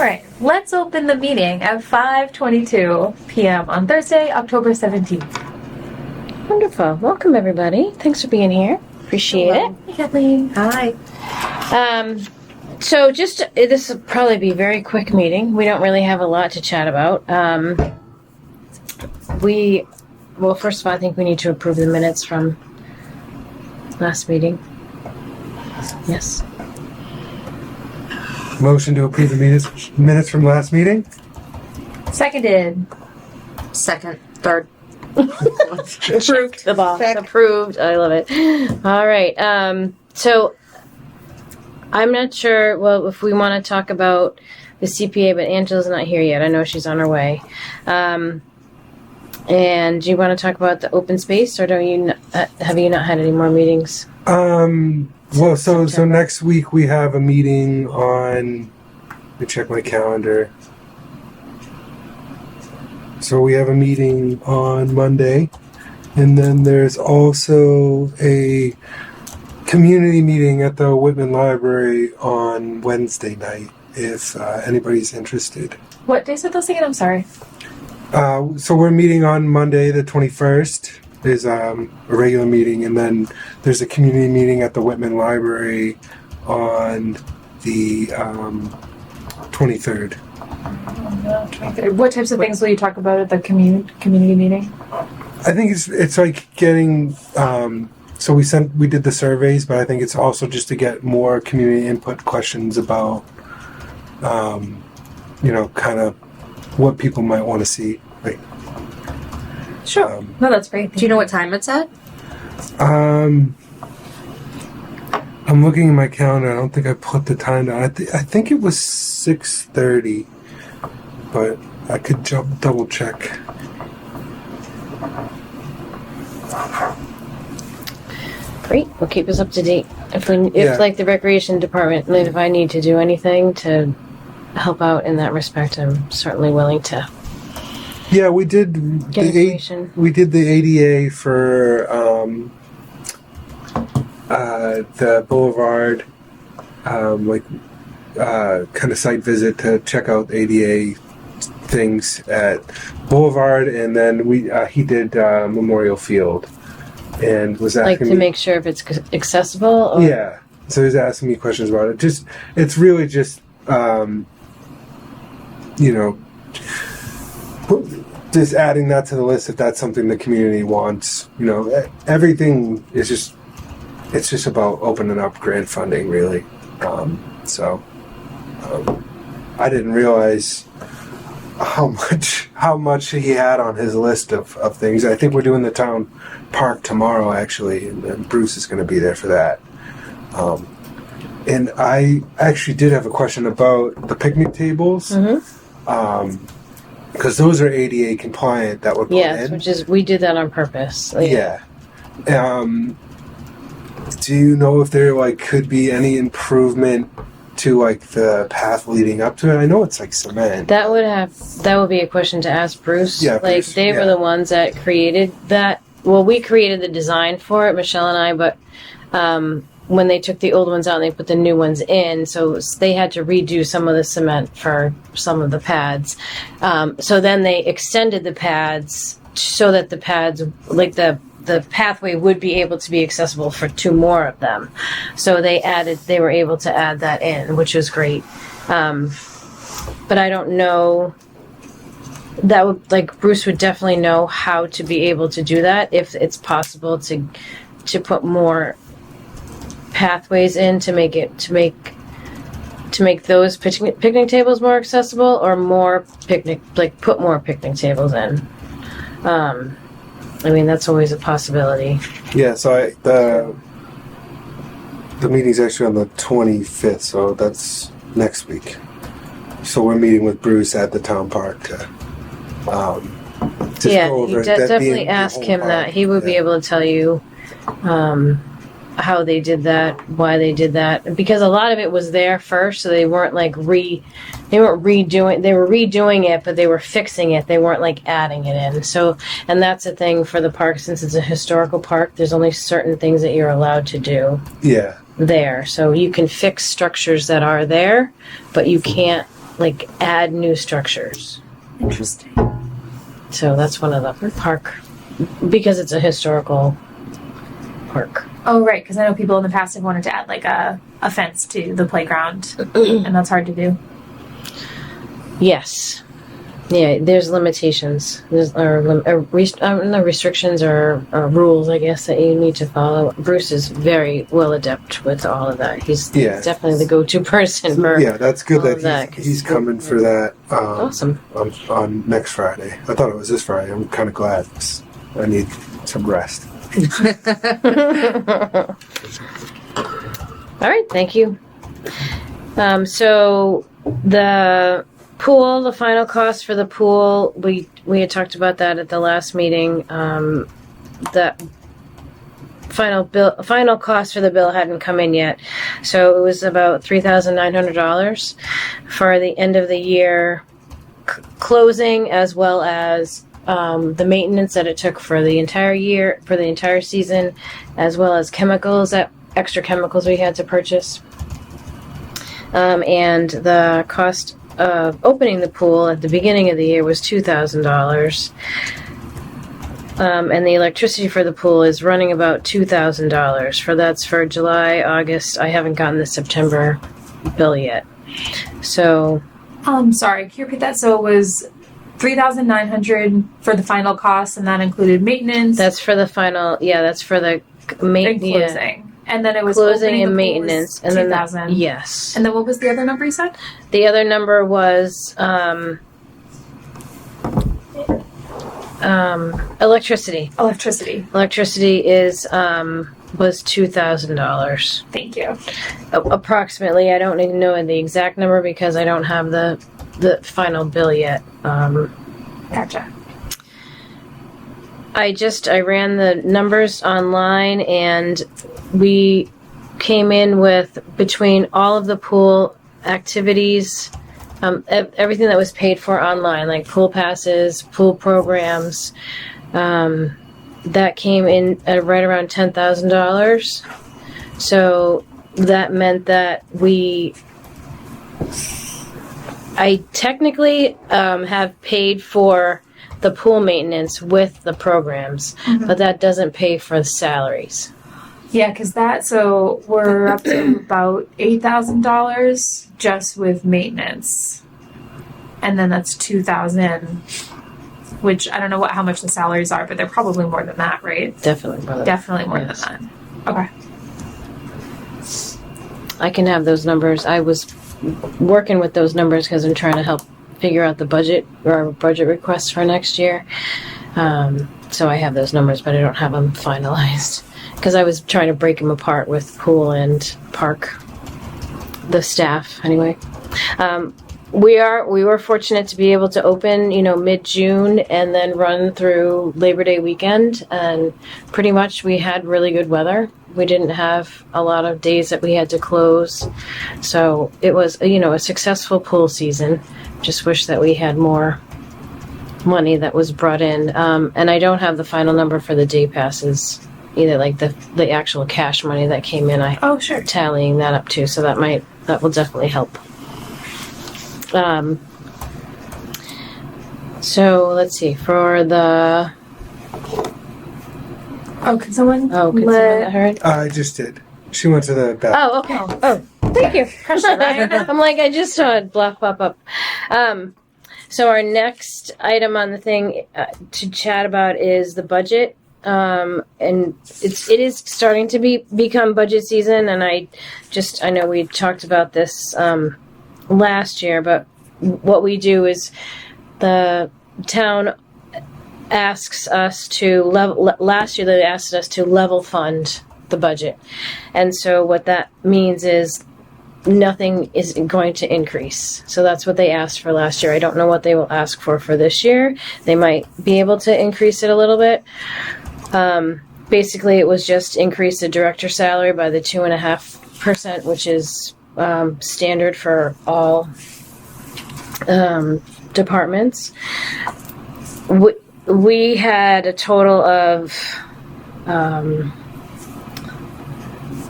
right, let's open the meeting at 5:22 p.m. on Thursday, October 17th. Wonderful. Welcome, everybody. Thanks for being here. Appreciate it. Hey, Kathleen. Hi. So this will probably be a very quick meeting. We don't really have a lot to chat about. Well, first of all, I think we need to approve the minutes from last meeting. Yes. Motion to approve the minutes from last meeting? Seconded. Second, third. Approved. The ball. Approved. I love it. All right. So I'm not sure, well, if we want to talk about the CPA, but Angela's not here yet. I know she's on her way. And do you want to talk about the open space, or have you not had any more meetings? Well, so next week we have a meeting on, let me check my calendar. So we have a meeting on Monday, and then there's also a community meeting at the Whitman Library on Wednesday night, if anybody's interested. What days are those again? I'm sorry. So we're meeting on Monday, the 21st. There's a regular meeting, and then there's a community meeting at the Whitman Library on the 23rd. 23rd. What types of things will you talk about at the community meeting? I think it's like getting. So we did the surveys, but I think it's also just to get more community input questions about, kind of what people might want to see. Like, sure. No, that's great. Do you know what time it's at? I'm looking at my calendar. I don't think I put the time down. I think it was 6:30, but I could double check. Great. Well, keep us up to date. If like the recreation department, like if I need to do anything to help out in that respect, I'm certainly willing to. Yeah, we did get information. We did the ADA for the Boulevard, kind of site visit to check out ADA things at Boulevard, and then he did Memorial Field, and was asking to make sure if it's accessible. Or? Yeah, so he was asking me questions about it. It's really just just adding that to the list if that's something the community wants. Everything is it's just about opening up grant funding, really. I didn't realize how much he had on his list of things. I think we're doing the town park tomorrow, actually, and Bruce is going to be there for that. And I actually did have a question about the picnic tables. Mm-hmm. Because those are ADA compliant that were put in. Yes, which is, we did that on purpose. Yeah. Do you know if there could be any improvement to the path leading up to it? I know it's cement. That would be a question to ask Bruce. Yeah, Bruce, they were the ones that created that. Well, we created the design for it, Michelle and I, but when they took the old ones out and they put the new ones in, so they had to redo some of the cement for some of the pads. So then they extended the pads so that the pads, the pathway would be able to be accessible for 2 more of them. So they were able to add that in, which was great. But I don't know, that would, Bruce would definitely know how to be able to do that, if it's possible to put more pathways in to make those picnic tables more accessible, or put more picnic tables in. That's always a possibility. Yeah, so the meeting's actually on the 25th, so that's next week. So we're meeting with Bruce at the town park to just go over definitely ask him that. He would be able to tell you how they did that, why they did that, because a lot of it was there first, so they weren't redoing. They were redoing it, but they were fixing it. They weren't adding it in. So, and that's the thing for the park, since it's a historical park, there's only certain things that you're allowed to do. Yeah. There, so you can fix structures that are there, but you can't like add new structures. Interesting. So that's one of the park, because it's a historical park. Oh, right, because I know people in the past have wanted to add like a fence to the playground, and that's hard to do. Yes. Yeah, there's limitations. There's no restrictions or rules, I guess, that you need to follow. Bruce is very well adept with all of that. He's definitely the go-to person for that's good all that of he's coming for that. Awesome. On next Friday. I thought it was this Friday. I'm kind of glad. I need some rest. All right, thank you. So the pool, the final cost for the pool, we had talked about that at the last meeting. The final cost for the bill hadn't come in yet, so it was about $3,900 for the end of the year closing, as well as the maintenance that it took for the entire year, for the entire season, as well as extra chemicals we had to purchase. And the cost of opening the pool at the beginning of the year was $2,000. And the electricity for the pool is running about $2,000. That's for July, August. I haven't gotten the September bill yet. So, Sorry, can you repeat that? So it was $3,900 for the final cost, and that included maintenance. that's for the final. Yeah, that's for the and closing. And then it was closing opening and the pool maintenance, was and then $2,000. yes. And then what was the other number you said? The other number was electricity. Electricity. Electricity was $2,000 Thank you. approximately. I don't even know the exact number because I don't have the final bill yet. Gotcha. I ran the numbers online, and we came in with, between all of the pool activities, everything that was paid for online, like pool passes, pool programs, that came in at right around $10,000. So that meant that I technically have paid for the pool maintenance with the programs, but that doesn't pay for the salaries. Yeah, because so we're up to about $8,000 just with maintenance. And then that's $2,000, which I don't know how much the salaries are, but they're probably more than that, right? Definitely more than Definitely more yes. than that. Okay. I can have those numbers. I was working with those numbers because I'm trying to help figure out the budget or our budget requests for next year. So I have those numbers, but I don't have them finalized because I was trying to break them apart with pool and park, the staff anyway. We were fortunate to be able to open, mid-June and then run through Labor Day weekend, and pretty much we had really good weather. We didn't have a lot of days that we had to close, so it was, a successful pool season. Just wish that we had more money that was brought in, and I don't have the final number for the day passes either, like the actual cash money that came in. Sure. Tallying that up too, so that will definitely help. So let's see, for the... Can someone let her? I just did. She went to the bathroom. Oh, okay. Oh, thank you. I'm like, I just saw it pop up. So our next item on the thing to chat about is the budget. And it is starting to become budget season, and I know we talked about this last year, but what we do is the town asks us to last year they asked us to level fund the budget, and so what that means is nothing is going to increase. So that's what they asked for last year. I don't know what they will ask for this year. They might be able to increase it a little bit. Basically it was just increase the director salary by the 2.5%, which is standard for all departments. We had a total of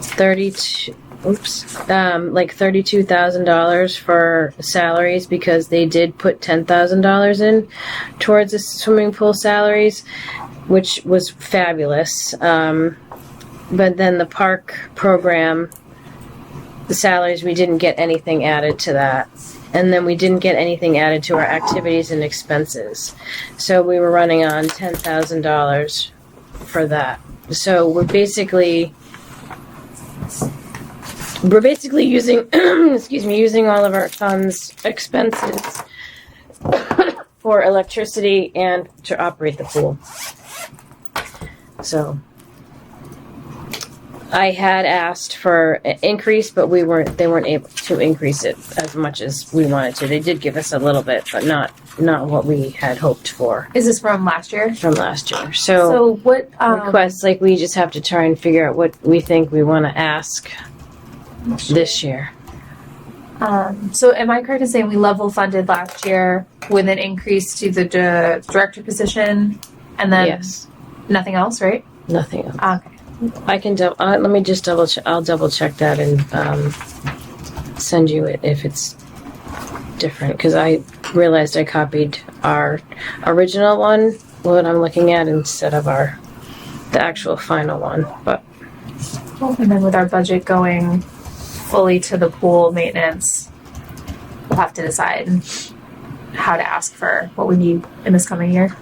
32 like $32,000 for salaries because they did put $10,000 in towards the swimming pool salaries, which was fabulous. But then the park program, the salaries, we didn't get anything added to that. And then we didn't get anything added to our activities and expenses. So we were running on $10,000 for that. So we're basically using using all of our funds expenses for electricity and to operate the pool. So I had asked for an increase, but they weren't able to increase it as much as we wanted to. They did give us a little bit, but not what we had hoped for. Is this from last year? From last year. So what requests, like, we just have to try and figure out what we think we want to ask this year. So am I correct in saying we level funded last year with an increase to the director position, and then Yes. nothing else, right? Nothing else. Okay. I can let me just double check. I'll double check that and send you it if it's different, because I realized I copied our original one, what I'm looking at, instead of the actual final one. But And then with our budget going fully to the pool maintenance, we'll have to decide how to ask for what we need in this coming year.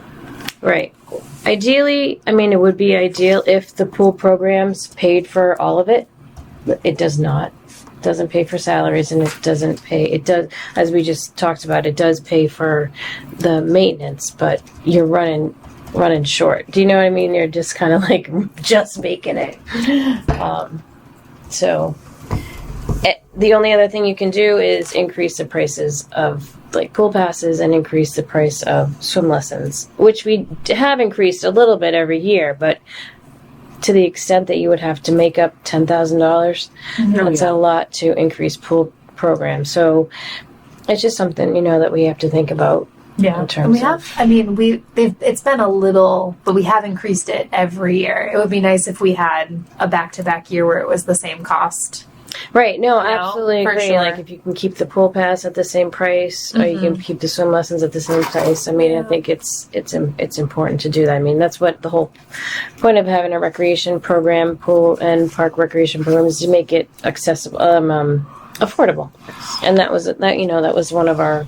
right. Ideally, I mean, it would be ideal if the pool programs paid for all of it. But it does not. It doesn't pay for salaries, and it doesn't pay. It does, as we just talked about, it does pay for the maintenance, but you're running short. Do you know what I mean? You're just kind of like just making it. The only other thing you can do is increase the prices of like pool passes and increase the price of swim lessons, which we have increased a little bit every year, but to the extent that you would have to make up $10,000, that's a lot to increase pool programs. So it's just something, that we have to think about. Yeah, in terms and we have. I mean, it's been a little, but we have increased it every year. It would be nice if we had a back-to-back year where it was the same cost. Right, no, absolutely for agree. sure. Like, if you can keep the pool pass at the same price, or you can keep the swim lessons at the same price, I mean, I think it's important to do that. I mean, that's what the whole point of having a recreation program, pool and park recreation program, is to make it accessible, affordable. And that was one of our,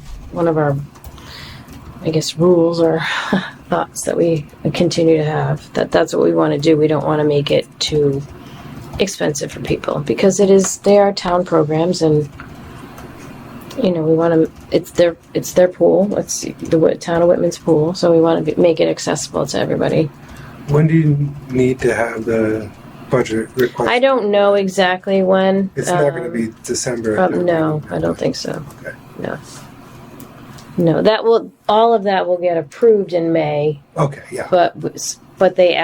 I guess, rules or thoughts that we continue to have. That's what we want to do. We don't want to make it too expensive for people, because they are town programs, and we want to, it's their pool, it's the town of Whitman's pool, so we want to make it accessible to everybody. When do you need to have the budget request? I don't know exactly when. It's not going to be December. No, I don't think so. Okay. No, all of that will get approved in May, Okay, yeah. but they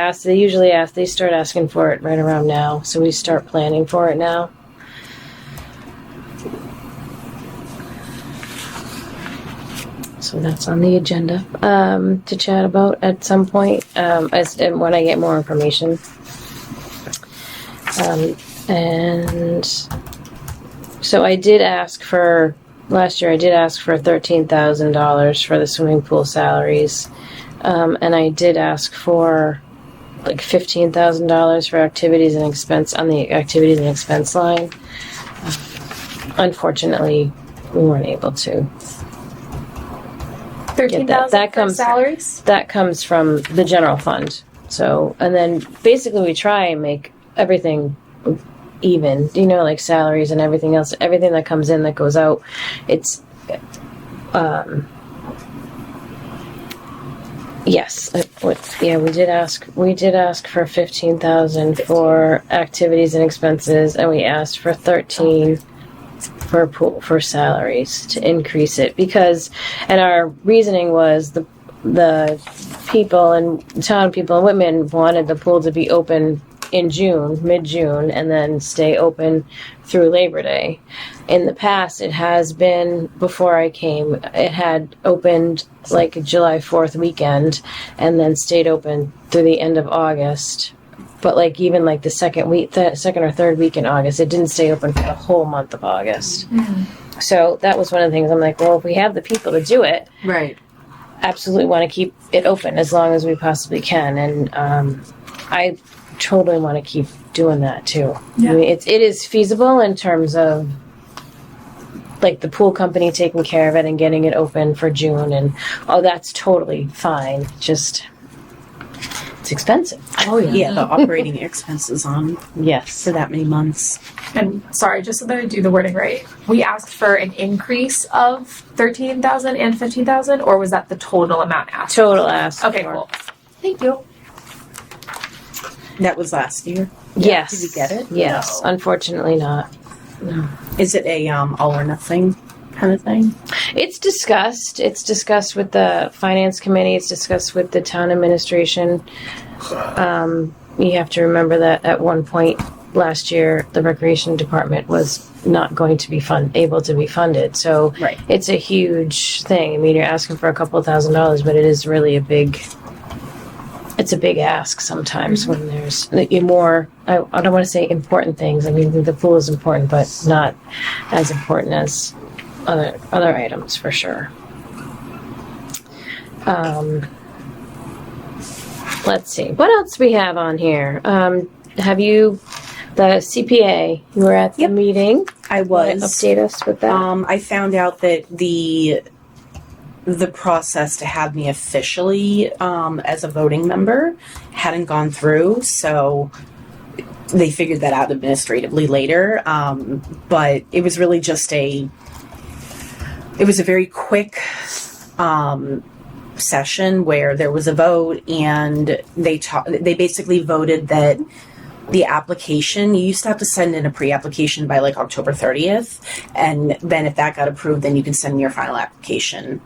start asking for it right around now, so we start planning for it now. So that's on the agenda to chat about at some point when I get more information. And so last year I did ask for $13,000 for the swimming pool salaries. And I did ask for like $15,000 for activities and expense on the activities and expense line. Unfortunately, we weren't able to. $13,000 for salaries? That comes from the general fund. So, and then basically we try and make everything even, like salaries and everything else, everything that comes in, that goes out. It's, yes, we did ask for $15,000 for activities and expenses, and we asked for $13,000 for salaries to increase it, and our reasoning was the people and town people in Whitman wanted the pool to be open in mid-June, and then stay open through Labor Day. In the past, it has been, before I came, it had opened like July 4th weekend, and then stayed open through the end of August, but like even like the second or third week in August, it didn't stay open for the whole month of August. So that was one of the things I'm like, well, if we have the people to do it, Right. absolutely want to keep it open as long as we possibly can. And I totally want to keep doing that too. Yeah. I mean, it is feasible in terms of like the pool company taking care of it and getting it open for June, and that's totally fine. Just it's expensive. Oh yeah, the operating expenses on Yes. for that many months. And sorry, just so that I do the wording right, we asked for an increase of 13,000 and 15,000, or was that the total amount asked? Total ask. Okay, for. cool. Thank you. That was last year. Yes. Did you get it? Yes. Unfortunately not. Is it a all or nothing kind of thing? It's discussed. It's discussed with the finance committee. It's discussed with the town administration. You have to remember that at one point last year, the recreation department was not going to be able to be funded. So Right. it's a huge thing. I mean, you're asking for a couple of $1,000s, but it is really it's a big ask sometimes when there's more, I don't want to say important things. I mean, the pool is important, but not as important as other items for sure. Let's see. What else we have on here? Have you, the CPA, you were at the Yep. meeting. I Wanna was. update us with that? I found out that the process to have me officially as a voting member hadn't gone through, so they figured that out administratively later. But it was really just it was a very quick session where there was a vote, and they basically voted that the application, you used to have to send in a pre-application by like October 30th, and then if that got approved, then you can send in your final application.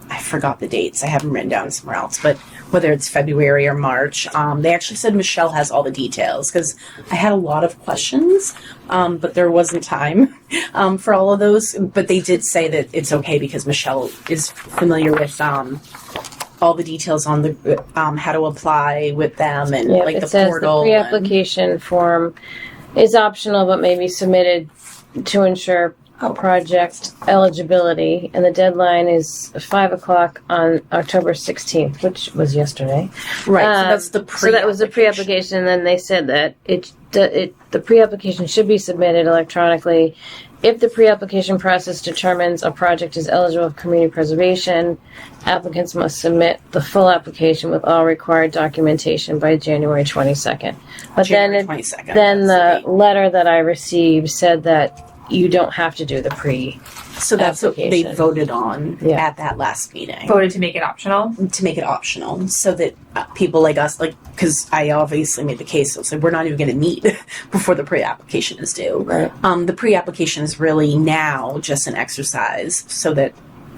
I forgot the dates. I have them written down somewhere else, but whether it's February or March, they actually said Michelle has all the details, because I had a lot of questions, but there wasn't time for all of those. But they did say that it's okay because Michelle is familiar with all the details on the how to apply with them and Yep, like it the says portal. the pre-application form is optional but may be submitted to ensure project eligibility, and the deadline is 5:00 on October 16th, which was yesterday. Right, so that's the So that was the pre-application, and then they said that the pre-application should be submitted electronically. If the pre-application process determines a project is eligible for community preservation, applicants must submit the full application with all required documentation by January 22nd. But January then 22nd. then that's the letter that I received said that you don't have to do the pre. So that's what they application. voted on Yeah. at that last meeting, Voted to make it optional. to make it optional, so that people like us, like, because I obviously made the case, so we're not even going to meet before the pre-application is due. Right. The pre-application is really now just an exercise, so that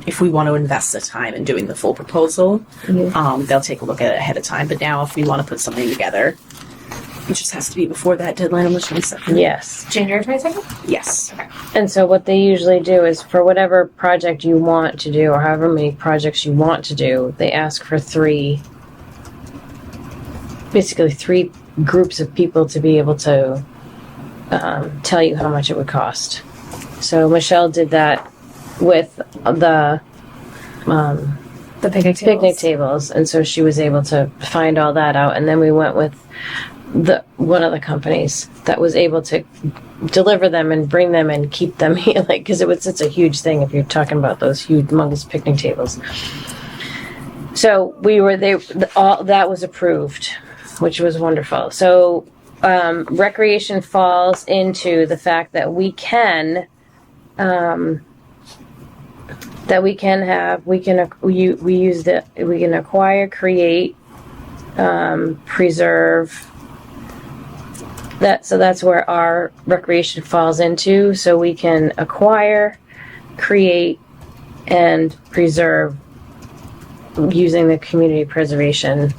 if we want to invest the time in doing the full proposal, they'll take a look at it ahead of time. But now, if we want to put something together, it just has to be before that deadline on the 22nd. Yes. January 22nd? Yes. And so what they usually do is for whatever project you want to do or however many projects you want to do, they ask for basically three groups of people to be able to tell you how much it would cost. So Michelle did that with the The picnic tables, and so she was able to find all that out, and then we went with one of the companies that was able to deliver them and bring them and keep them here, like, because it's a huge thing if you're talking about those humongous picnic tables. So we were there, all that was approved, which was wonderful. So recreation falls into the fact that we can acquire, create, preserve. So that's where our recreation falls into. So we can acquire, create, and preserve using the Community Preservation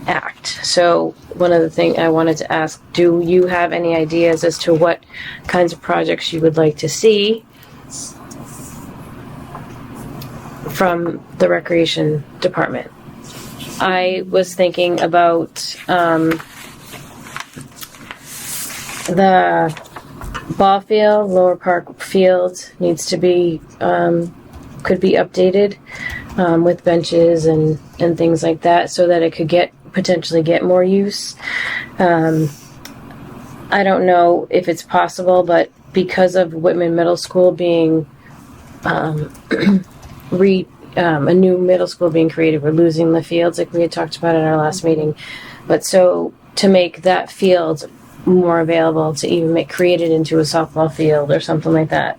Act. So one of the things I wanted to ask, do you have any ideas as to what kinds of projects you would like to see from the Recreation Department? I was thinking about The ball field, lower park field, needs to be could be updated with benches and things like that, so that it could potentially get more use. I don't know if it's possible, but because of Whitman Middle School being a new middle school being created, we're losing the fields like we had talked about at our last meeting. But so to make that field more available, to even create it into a softball field or something like that.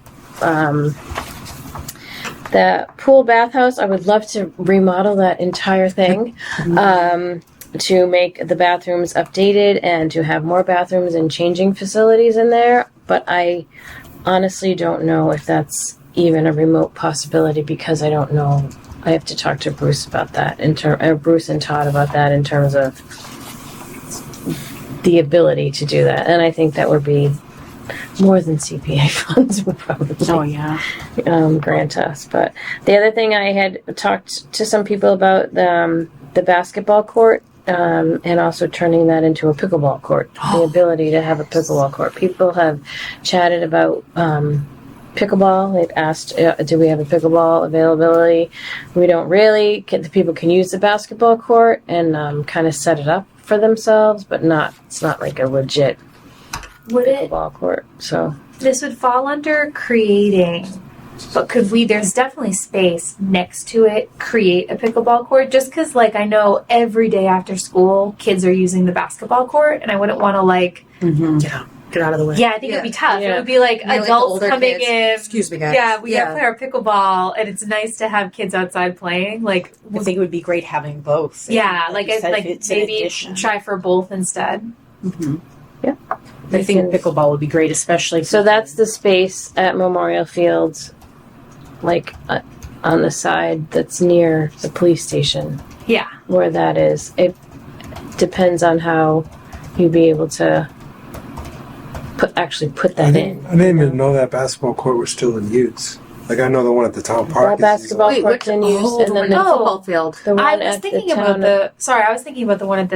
The pool bathhouse, I would love to remodel that entire thing. To make the bathrooms updated and to have more bathrooms and changing facilities in there. But I honestly don't know if that's even a remote possibility, because I don't know. I have to talk to Bruce about that, Bruce and Todd about that in terms of the ability to do that. And I think that would be more than CPA funds would probably grant us. But the other thing, I had talked to some people about the basketball court. And also turning that into a pickleball court. The ability to have a pickleball court. People have chatted about pickleball. They've asked, do we have a pickleball availability? We don't really. The people can use the basketball court and kind of set it up for themselves, but it's not like a legit pickleball court. So This would fall under creating, but could we, there's definitely space next to it, create a pickleball court? Just because, like, I know every day after school, kids are using the basketball court, and I wouldn't want to, like... Get out of the way. Yeah, I think it would be tough. Yeah. It would be like Yeah, like the adults older coming kids. in. Excuse me, guys. Yeah, we gotta play our pickleball, and it's nice to have kids outside playing. Like, I think it would be great having both. yeah, And like you said, if maybe it's an addition. try for both instead. yeah. I think pickleball would be great, especially. So that's the space at Memorial Field, like on the side that's near the police station, Yeah. where that is. It depends on how you'd be able to put that in. I didn't even know that basketball court was still in use. Like, I know the one at the town park. That basketball Wait, court's in use, oh, and then the the football field. one I was at thinking the about town. I was thinking about the one at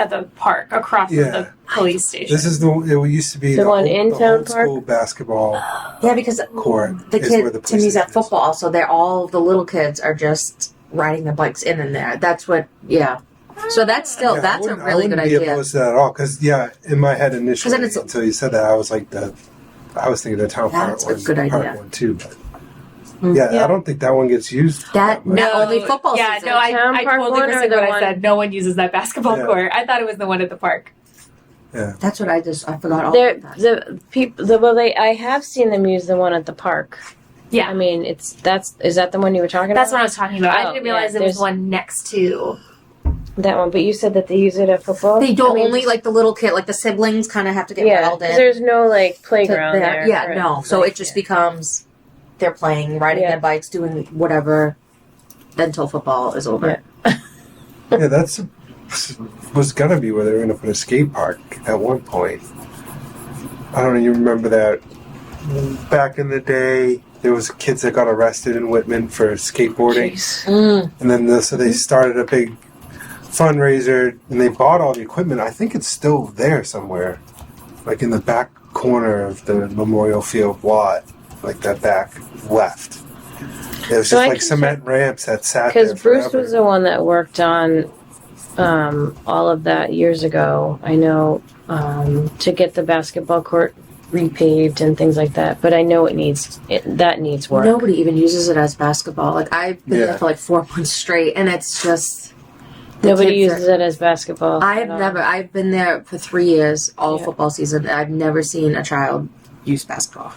the park across from Yeah. the police station. This is it used to be The one in the town old park? school basketball Yeah, because court. the is where kid the to police me's at station is. football, so they're all the little kids are just riding their bikes in and there. That's what, yeah. So that's still Yeah, that's a I really good wouldn't be idea. opposed to that at all, because in my head initially, then it's- until you said that, I was thinking the town park That's a was good the park idea. one too. But Yeah. I don't think that one gets used. That much. no, only football Yeah, season. no, I Town park totally one or rescind the what I one- said. No one uses that basketball Yeah. court. I thought it was the one at the park. Yeah. That's what I forgot all There, about that. I have seen them use the one at the park. Yeah. I mean, is that the one you were talking That's what I about? was talking about. I Oh, didn't realize yeah, there was there's- one next to. That one, but you said that they use it at football. They don't I mean, only like the little kid, like the siblings, kind of have to get yeah, rattled 'cause in. there's no like to playground there. there. Yeah, for it. no. So Like, it just becomes they're playing, riding Yeah. their bikes, doing whatever until football is over. Yeah, that's was gonna be where they were gonna put a skate park at one point. I don't even remember that. Back in the day, there was kids that got arrested in Whitman for skateboarding, Jeez. and then so they started a big fundraiser, and they bought all the equipment. I think it's still there somewhere, like in the back corner of the Memorial Field lot, like that back left. It was So just I like can cement ramps that sat there Because Bruce forever. was the one that worked on all of that years ago. I know to get the basketball court repaved and things like that. But I know that needs work. Nobody even uses it as basketball. Like I've been Yeah. there for like 4 months straight, and it's just the Nobody kids uses it as basketball. I've at all. never. I've been there for 3 years, all Yeah. football season. And I've never seen a child use basketball.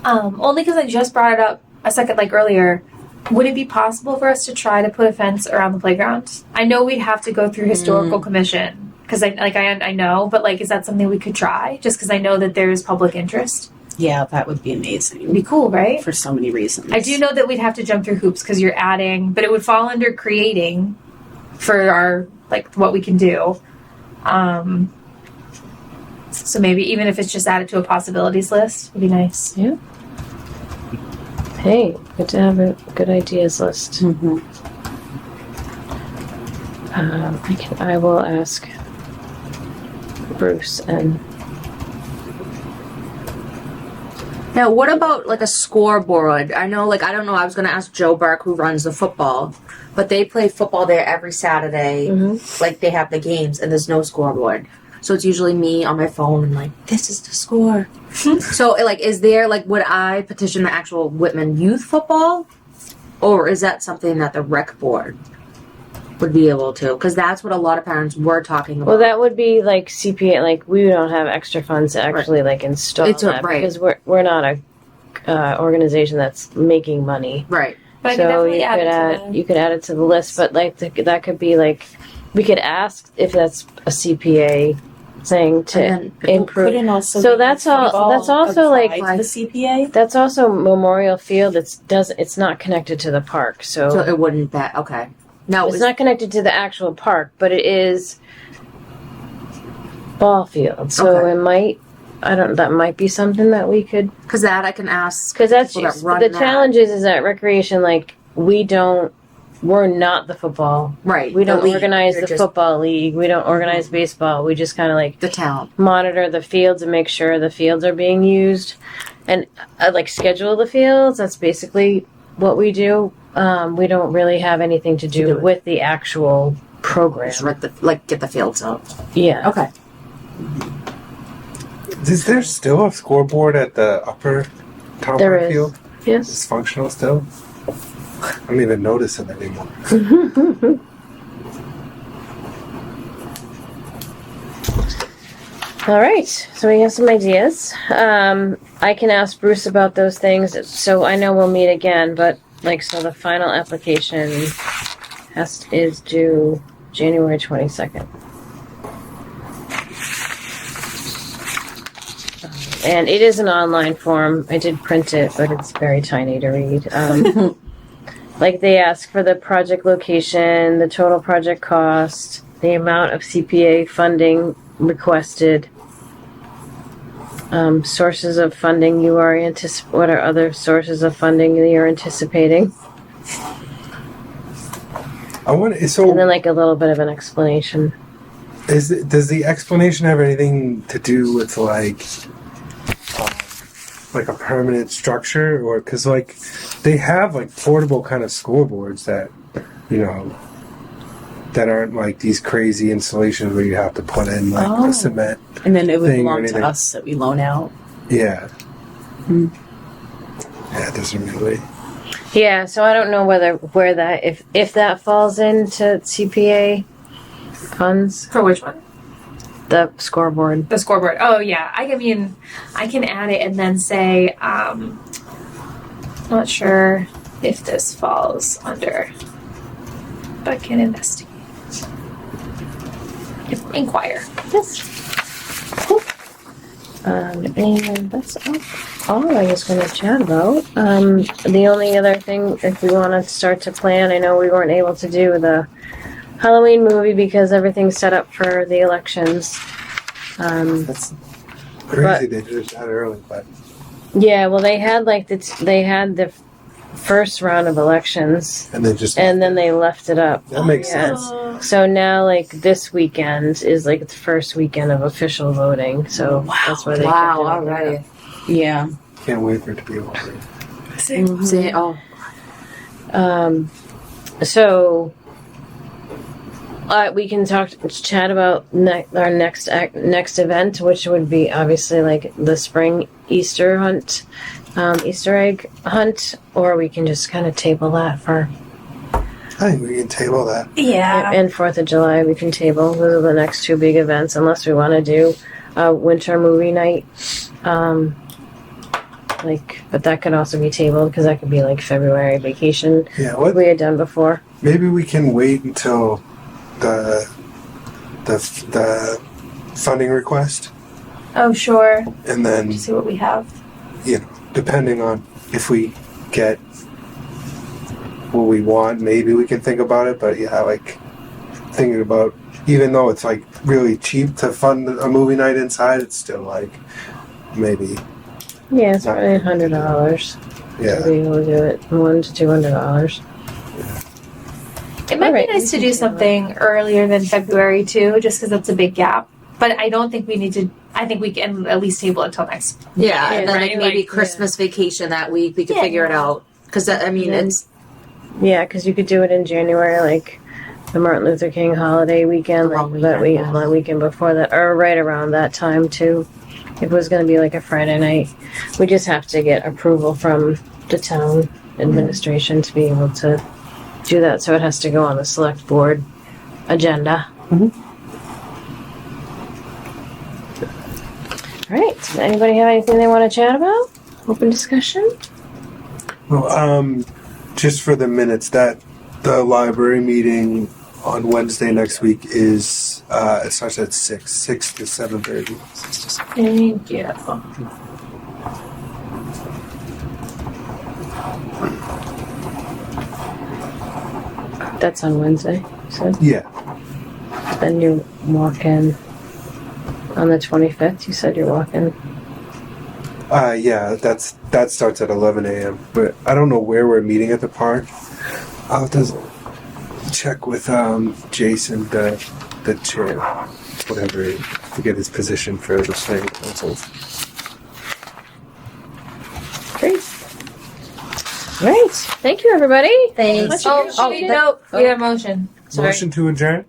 Only because I just brought it up a second, like earlier. Would it be possible for us to try to put a fence around the playground? I know we'd have to go through historical commission because I know, but like, is that something we could try? Just because I know that there is public interest. Yeah, that would be It'd be amazing cool, right? for so many reasons. I do know that we'd have to jump through hoops because you're adding, but it would fall under creating for our like what we can do. So maybe even if it's just added to a possibilities list, would be nice. Yeah. Hey, good to have a good ideas list. Mhm. I will ask Bruce and Now, what about like a scoreboard? I know, like, I don't know. I was going to ask Joe Burke, who runs the football, but they play football there every Saturday. Like, they have the games, and there's no scoreboard. So it's usually me on my phone and like, this is the score. So, like, is there, like, would I petition the actual Whitman youth football? Or is that something that the rec board would be able to? Because that's what a lot of parents were talking about. well, that would be like CPA. Like we don't have extra funds to actually like install It's that right. because we're not a organization that's making money. Right. But I could So definitely add it to you could add it to the list, but like that could be like we could ask if that's a CPA thing to And improve. Couldn't also So be that's all- football that's also, like- applied to the CPA. That's also Memorial Field. It's not connected to the park, So it wouldn't that, okay. No, it's not connected to the actual park, but it is ball field. So Okay. it might. I don't. That might be something that we could. because that I can ask. Because that's people that just, run the that. challenge is that recreation. Like we're not the football. Right. We the don't league. organize You're the just football league. We don't organize baseball. We just kind of like the town. monitor the fields and make sure the fields are being used, and like schedule the fields. That's basically what we do. We don't really have anything to do with the actual program. Just get the fields up. Yeah. Okay. Is there still a scoreboard at the upper top There of the is. field? Yes. It's functional still? I don't even notice it anymore. All right, so we have some ideas. I can ask Bruce about those things, so I know we'll meet again. But so the final application is due January 22nd, and it is an online form. I did print it, but it's very tiny to read. They ask for the project location, the total project cost, the amount of CPA funding requested. Sources of funding you are what are other sources of funding you're anticipating? I want so And then a little bit of an explanation. does the explanation have anything to do with a permanent structure, or because they have portable kind of scoreboards that that aren't these crazy installations where you have to put in a cement. And then it would thing or belong anything. to us that we loan out. Yeah. Yeah, it doesn't really. Yeah, so I don't know where that if that falls into CPA funds, For which one? the scoreboard. The scoreboard. Oh yeah. I mean, I can add it and then say, not sure if this falls under, but can investigate. Inquire. Yes. Cool. And that's all I was going to chat about. The only other thing, if we want to start to plan, I know we weren't able to do the Halloween movie because everything's set up for the elections. That's crazy. They did that early, but Yeah, well, they had the first round of elections, and then they left it up. that makes Yeah. sense. So now, this weekend is the first weekend of official voting. So that's why they kept it Wow. up. Alrighty. Yeah. Can't wait for it to be over. See, So we can chat about our next event, which would be obviously the spring Easter hunt, Easter egg hunt, or we can just kind of table that for. I think we can table that. Yeah. And 4th of July we can table. Those are the next two big events, unless we want to do a winter movie night. But that could also be tabled because that could be February vacation. Yeah. What? We had done before. Maybe we can wait until the funding request, Oh sure. and then See what we have. depending on if we get what we want, maybe we can think about it. But yeah, thinking about, even though it's really cheap to fund a movie night inside, it's still maybe Yeah, it's probably $100 to yeah. be able to do it. $100 to $200. It might Alright, be nice to we do can do something earlier than February too, just because that's a big gap. But I don't think we need to. I think we can at least table it till next. Yeah, and then right? like maybe Like, Christmas vacation that week, we could Yeah. figure it out. Because I mean, Mhm. it's Yeah, because you could do it in January, like the Martin Luther King holiday weekend, The long like that week, weekend, yeah. the weekend before that, or right around that time too. If it was going to be like a Friday night, we just have to get approval from the town administration to be able to do that. So it has to go on the select board agenda. Mhm. All right. Does anybody have anything they want to chat about? Open discussion. Well, just for the minutes, that the library meeting on Wednesday next week is it starts at 6 to 7:30. Thank you. That's on Wednesday. So Yeah, then you walk in on the 25th. You said you're walking. yeah, that starts at 11 a.m. But I don't know where we're meeting at the park. I'll have to check with Jason, the chair, whatever, to get his position for the planning council. Great. All right. Thank you, everybody. thanks. We had a motion. Sorry. Motion to adjourn.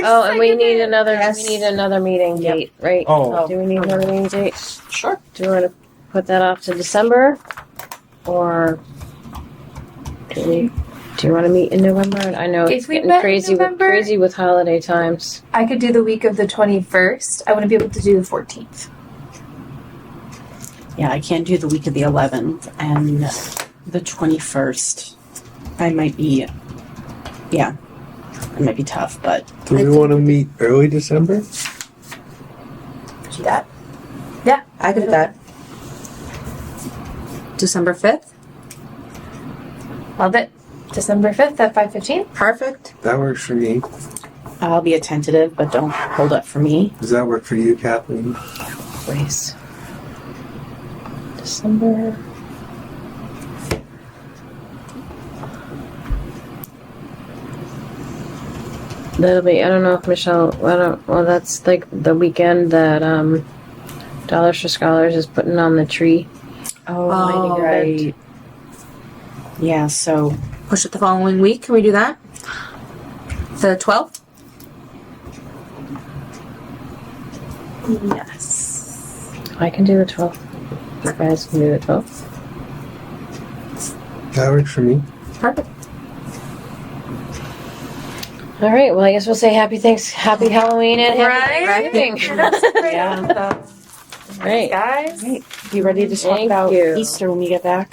Oh, and we need another. Yes. We need another meeting date, right? Oh. Do we need another meeting date? Sure. Do you want to put that off to December, or do you want to meet in November? I know If it's we getting met in crazy November- crazy with holiday times. I could do the week of the 21st. I wouldn't be able to do the 14th. Yeah, I can't do the week of the 11th and the 21st. I might be, yeah, it might be tough, but Do we want to meet early December? Do that. Yeah, I could do that. December 5th. Love it. December 5th at 5:15. Perfect. That works for me. I'll be a tentative, but don't hold up for me. Does that work for you, Kathleen? Please. December. That'll be. I don't know if Michelle. Well, that's like the weekend that Dollars for Scholars is putting on the tree. Oh, right. Yeah, so Push it the following week. Can we do that? The 12th? Yes. I can do the 12th. You guys can do the 12th. That works for me. Perfect. All right. Well, I guess we'll say happy Halloween, and happy Right? Thanksgiving. Yeah. Right. Guys. be ready to talk Thank about you. Easter when we get back.